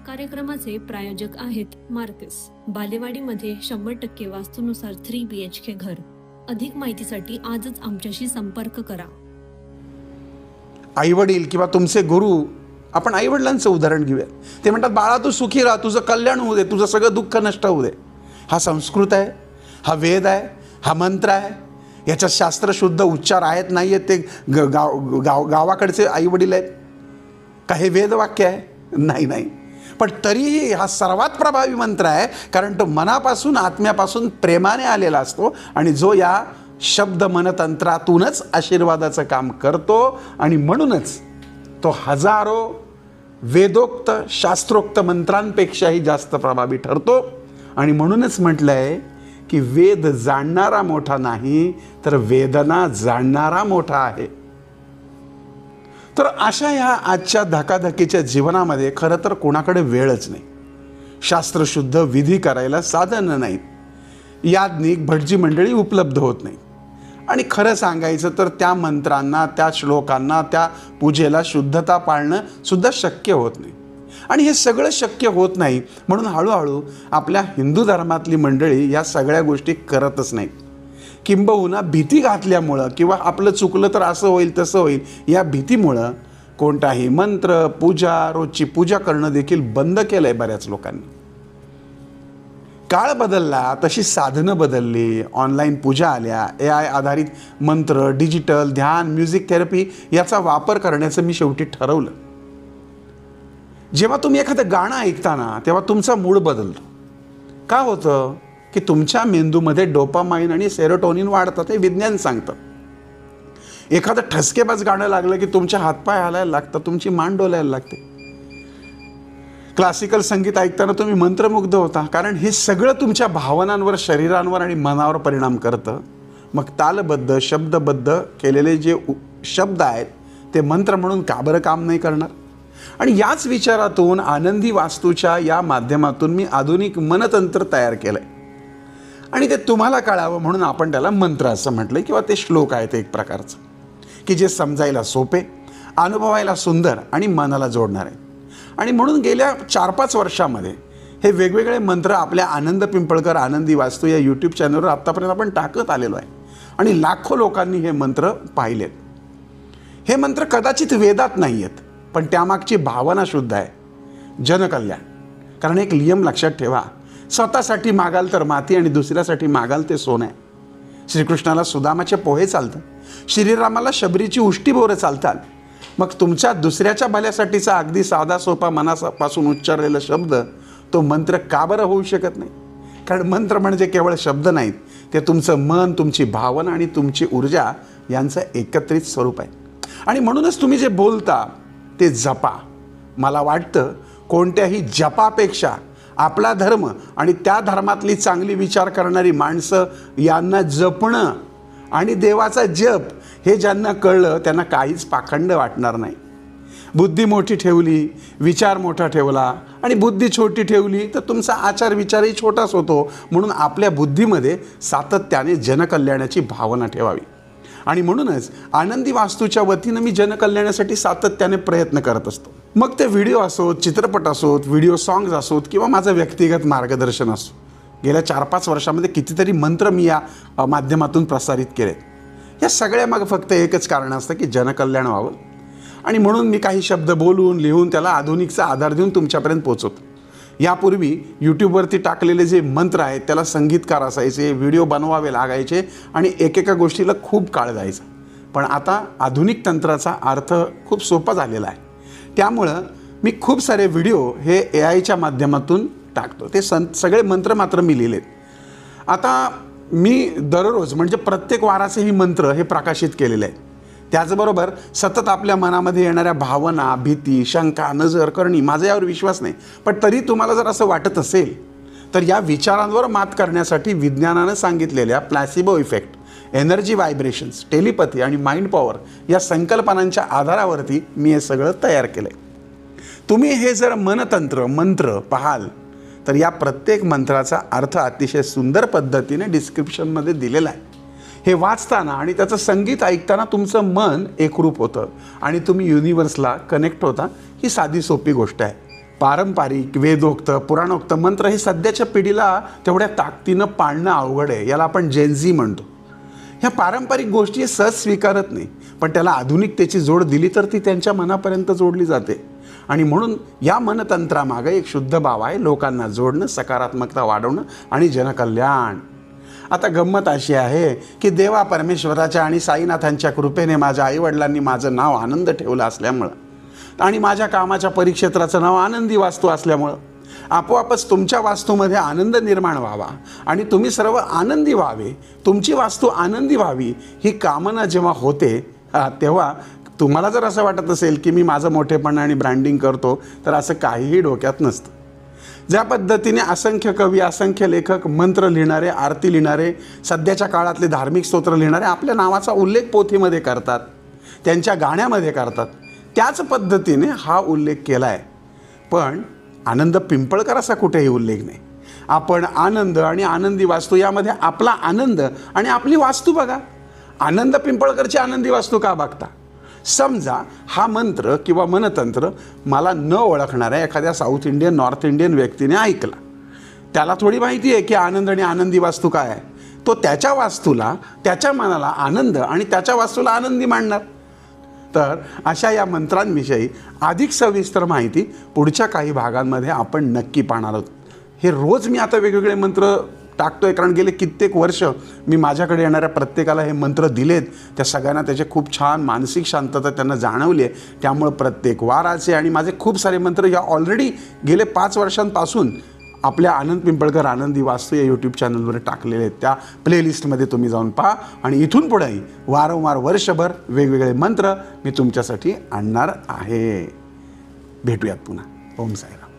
कार्यक्रमाचे प्रायोजक आहेत मार्कस. बालेवाडीमध्ये 100% वास्तूनुसार 3 BHK घर. अधिक माहितीसाठी आजच आमच्याशी संपर्क करा. आई वडील किंवा तुमचे गुरु, आपण आई वडिलांचं उदाहरण घेऊया. ते म्हणतात, बाळा तू सुखी राहा, तुझं कल्याण होऊ दे, तुझं सगळं दुःख नष्ट होऊ दे. हा संस्कृत आहे, हा वेद आहे, हा मंत्र आहे. याच्यात शास्त्रशुद्ध उच्चार आहेत नाही आहेत, ते गावाकडचे आई वडील आहेत का? हे वेदवाक्य आहे? नाही. पण तरीही हा सर्वात प्रभावी मंत्र आहे, कारण तो मनापासून आत्म्यापासून प्रेमाने आलेला असतो आणि जो या शब्द मनतंत्रातूनच आशीर्वादाचं काम करतो. आणि म्हणूनच तो हजारो वेदोक्त शास्त्रोक्त मंत्रांपेक्षाही जास्त प्रभावी ठरतो. आणि म्हणूनच म्हटलं आहे की वेद जाणणारा मोठा नाही, तर वेदना जाणणारा मोठा आहे. तर अशा ह्या आजच्या धकाधकीच्या जीवनामध्ये खरं तर कोणाकडे वेळच नाही. शास्त्रशुद्ध विधी करायला साधनं नाहीत, याज्ञिक भटजी मंडळी उपलब्ध होत नाही. आणि खरं सांगायचं तर त्या मंत्रांना, त्या श्लोकांना, त्या पूजेला शुद्धता पाळणं सुद्धा शक्य होत नाही. आणि हे सगळं शक्य होत नाही म्हणून हळूहळू आपल्या हिंदू धर्मातली मंडळी या सगळ्या गोष्टी करतच नाहीत. किंबहुना भीती घातल्यामुळं किंवा आपलं चुकलं तर असं होईल तसं होईल या भीतीमुळं कोणताही मंत्र, पूजा, रोजची पूजा करणं देखील बंद केलं आहे बऱ्याच लोकांनी. काळ बदलला तशी साधनं बदलली, ऑनलाईन पूजा आल्या, AI आधारित मंत्र, डिजिटल ध्यान, म्युझिक थेरपी याचा वापर करण्याचं मी शेवटी ठरवलं. जेव्हा तुम्ही एखादं गाणं ऐकताना तेव्हा तुमचा मूड बदलतो. का होतं की तुमच्या मेंदूमध्ये डोपामाइन आणि सेरोटोनिन वाढतात, हे विज्ञान सांगतं. एखादं ठसकेबाज गाणं लागलं की तुमचे हातपाय हालायला लागतात, तुमची मान डोलायला लागते. क्लासिकल संगीत ऐकताना तुम्ही मंत्रमुग्ध होता, कारण हे सगळं तुमच्या भावनांवर, शरीरांवर आणि मनावर परिणाम करतं. मग तालबद्ध शब्दबद्ध केलेले जे शब्द आहेत ते मंत्र म्हणून का बरं काम नाही करणार? आणि याच विचारातून आनंदी वास्तूच्या या माध्यमातून मी आधुनिक मनतंत्र तयार केलं आहे. आणि ते तुम्हाला कळावं म्हणून आपण त्याला मंत्र असं म्हटलं, किंवा ते श्लोक आहेत एक प्रकारचं, की जे समजायला सोपे, अनुभवायला सुंदर आणि मनाला जोडणार आहे. आणि म्हणून गेल्या 4-5 वर्षामध्ये हे वेगवेगळे मंत्र आपल्या आनंद पिंपळकर आनंदी वास्तू या यूट्यूब चॅनलवर आत्तापर्यंत आपण टाकत आलेलो आहे. आणि लाखो लोकांनी हे मंत्र पाहिलेत. हे मंत्र कदाचित वेदात नाही आहेत, पण त्यामागची भावना शुद्ध आहे, जनकल्याण. कारण एक नियम लक्षात ठेवा, स्वतःसाठी मागाल तर माती आणि दुसऱ्यासाठी मागाल ते सोनं आहे. श्रीकृष्णाला सुदामाचे पोहे चालतं, श्रीरामाला शबरीची उष्टी बोरं चालतात. मग तुमच्या दुसऱ्याच्या भल्यासाठीचा अगदी साधा सोपा मनापासून उच्चारलेला शब्द तो मंत्र का बरं होऊ शकत नाही? कारण मंत्र म्हणजे केवळ शब्द नाहीत, ते तुमचं मन, तुमची भावना आणि तुमची ऊर्जा यांचं एकत्रित स्वरूप आहे. आणि म्हणूनच तुम्ही जे बोलता ते जपा. मला वाटतं कोणत्याही जपापेक्षा आपला धर्म आणि त्या धर्मातली चांगली विचार करणारी माणसं यांना जपणं आणि देवाचा जप हे ज्यांना कळलं त्यांना काहीच पाखंड वाटणार नाही. बुद्धी मोठी ठेवली, विचार मोठा ठेवला आणि बुद्धी छोटी ठेवली तर तुमचा आचार विचारही छोटाच होतो. म्हणून आपल्या बुद्धीमध्ये सातत्याने जनकल्याणाची भावना ठेवावी. आणि म्हणूनच आनंदी वास्तूच्या वतीनं मी जनकल्याणासाठी सातत्याने प्रयत्न करत असतो. मग ते व्हिडिओ असोत, चित्रपट असोत, व्हिडिओ सॉंग्स असोत किंवा माझं व्यक्तिगत मार्गदर्शन असो. गेल्या 4-5 वर्षामध्ये कितीतरी मंत्र मी या माध्यमातून प्रसारित केलेत. या सगळ्या मग फक्त एकच कारण असतं की जनकल्याण व्हावं. आणि म्हणून मी काही शब्द बोलून, लिहून त्याला आधुनिकचा आधार देऊन तुमच्यापर्यंत पोचवतो. यापूर्वी यूट्यूबवरती टाकलेले जे मंत्र आहेत त्याला संगीतकार असायचे, व्हिडिओ बनवावे लागायचे आणि एकेका गोष्टीला खूप काळ जायचा. पण आता आधुनिक तंत्राचा अर्थ खूप सोपा झालेला आहे. त्यामुळं मी खूप सारे व्हिडिओ हे AIच्या माध्यमातून टाकतो. ते सगळे मंत्र मात्र मी लिहिलेत. आता मी दररोज म्हणजे प्रत्येक वाराचे ही मंत्र हे प्रकाशित केलेले आहेत. त्याचबरोबर सतत आपल्या मनामध्ये येणाऱ्या भावना, भीती, शंका, नजर करणी, माझा यावर विश्वास नाही, पण तरी तुम्हाला जर असं वाटत असेल तर या विचारांवर मात करण्यासाठी विज्ञानानं सांगितलेल्या placebo effect, energy vibrations, telepathy आणि माइंड पॉवर या संकल्पनांच्या आधारावरती मी हे सगळं तयार केलं आहे. तुम्ही हे जर मनतंत्र मंत्र पाहाल तर या प्रत्येक मंत्राचा अर्थ अतिशय सुंदर पद्धतीने डिस्क्रिप्शनमध्ये दिलेला आहे. हे वाचताना आणि त्याचं संगीत ऐकताना तुमचं मन एकरूप होतं आणि तुम्ही युनिवर्सला कनेक्ट होता. ही साधी सोपी गोष्ट आहे. पारंपरिक वेदोक्त पुराणोक्त मंत्र हे सध्याच्या पिढीला तेवढ्या ताकदीनं पाळणं अवघड आहे. याला आपण जेनझी म्हणतो. ह्या पारंपरिक गोष्टी सहज स्वीकारत नाही, पण त्याला आधुनिकतेची जोड दिली तर ती त्यांच्या मनापर्यंत जोडली जाते. आणि म्हणून या मनतंत्रामागं एक शुद्ध भाव आहे, लोकांना जोडणं, सकारात्मकता वाढवणं आणि जनकल्याण. आता गंमत अशी आहे की देवा परमेश्वराच्या आणि साईनाथांच्या कृपेने माझ्या आईवडिलांनी माझं नाव आनंद ठेवलं असल्यामुळं आणि माझ्या कामाच्या परिक्षेत्राचं नाव आनंदी वास्तू असल्यामुळं आपोआपच तुमच्या वास्तूमध्ये आनंद निर्माण व्हावा आणि तुम्ही सर्व आनंदी व्हावे, तुमची वास्तू आनंदी व्हावी ही कामना जेव्हा होते तेव्हा तुम्हाला जर असं वाटत असेल की मी माझं मोठेपण आणि ब्रँडिंग करतो, तर असं काहीही डोक्यात नसतं. ज्या पद्धतीने असंख्य कवी, असंख्य लेखक, मंत्र लिहिणारे, आरती लिहिणारे, सध्याच्या काळातले धार्मिक स्तोत्र लिहिणारे आपल्या नावाचा उल्लेख पोथीमध्ये करतात, त्यांच्या गाण्यामध्ये करतात, त्याच पद्धतीने हा उल्लेख केला आहे. पण आनंद पिंपळकराचा कुठेही उल्लेख नाही. आपण आनंद आणि आनंदी वास्तू यामध्ये आपला आनंद आणि आपली वास्तू बघा. आनंद पिंपळकरची आनंदी वास्तू का बघता? समजा हा मंत्र किंवा मनतंत्र मला न ओळखणाऱ्या एखाद्या साऊथ इंडियन, नॉर्थ इंडियन व्यक्तीने ऐकला. त्याला थोडी माहिती आहे की आनंद आणि आनंदी वास्तू काय आहे. तो त्याच्या वास्तूला, त्याच्या मनाला आनंद आणि त्याच्या वास्तूला आनंदी मानणार. तर अशा या मंत्रांविषयी अधिक सविस्तर माहिती पुढच्या काही भागांमध्ये आपण नक्की पाहणार आहोत. हे रोज मी आता वेगवेगळे मंत्र टाकतोय, कारण गेले कित्येक वर्ष मी माझ्याकडे येणाऱ्या प्रत्येकाला हे मंत्र दिलेत. त्या सगळ्यांना त्याचे खूप छान मानसिक शांतता त्यांना जाणवली आहे. त्यामुळं प्रत्येक वाराचे आणि माझे खूप सारे मंत्र या ऑलरेडी गेले 5 वर्षांपासून आपल्या आनंद पिंपळकर आनंदी वास्तू या यूट्यूब चॅनलवर टाकलेले आहेत. त्या प्लेलिस्टमध्ये तुम्ही जाऊन पहा आणि इथून पुढेही वारंवार वर्षभर वेगवेगळे मंत्र मी तुमच्यासाठी आणणार आहे. भेटूयात पुन्हा. ओम साईराम.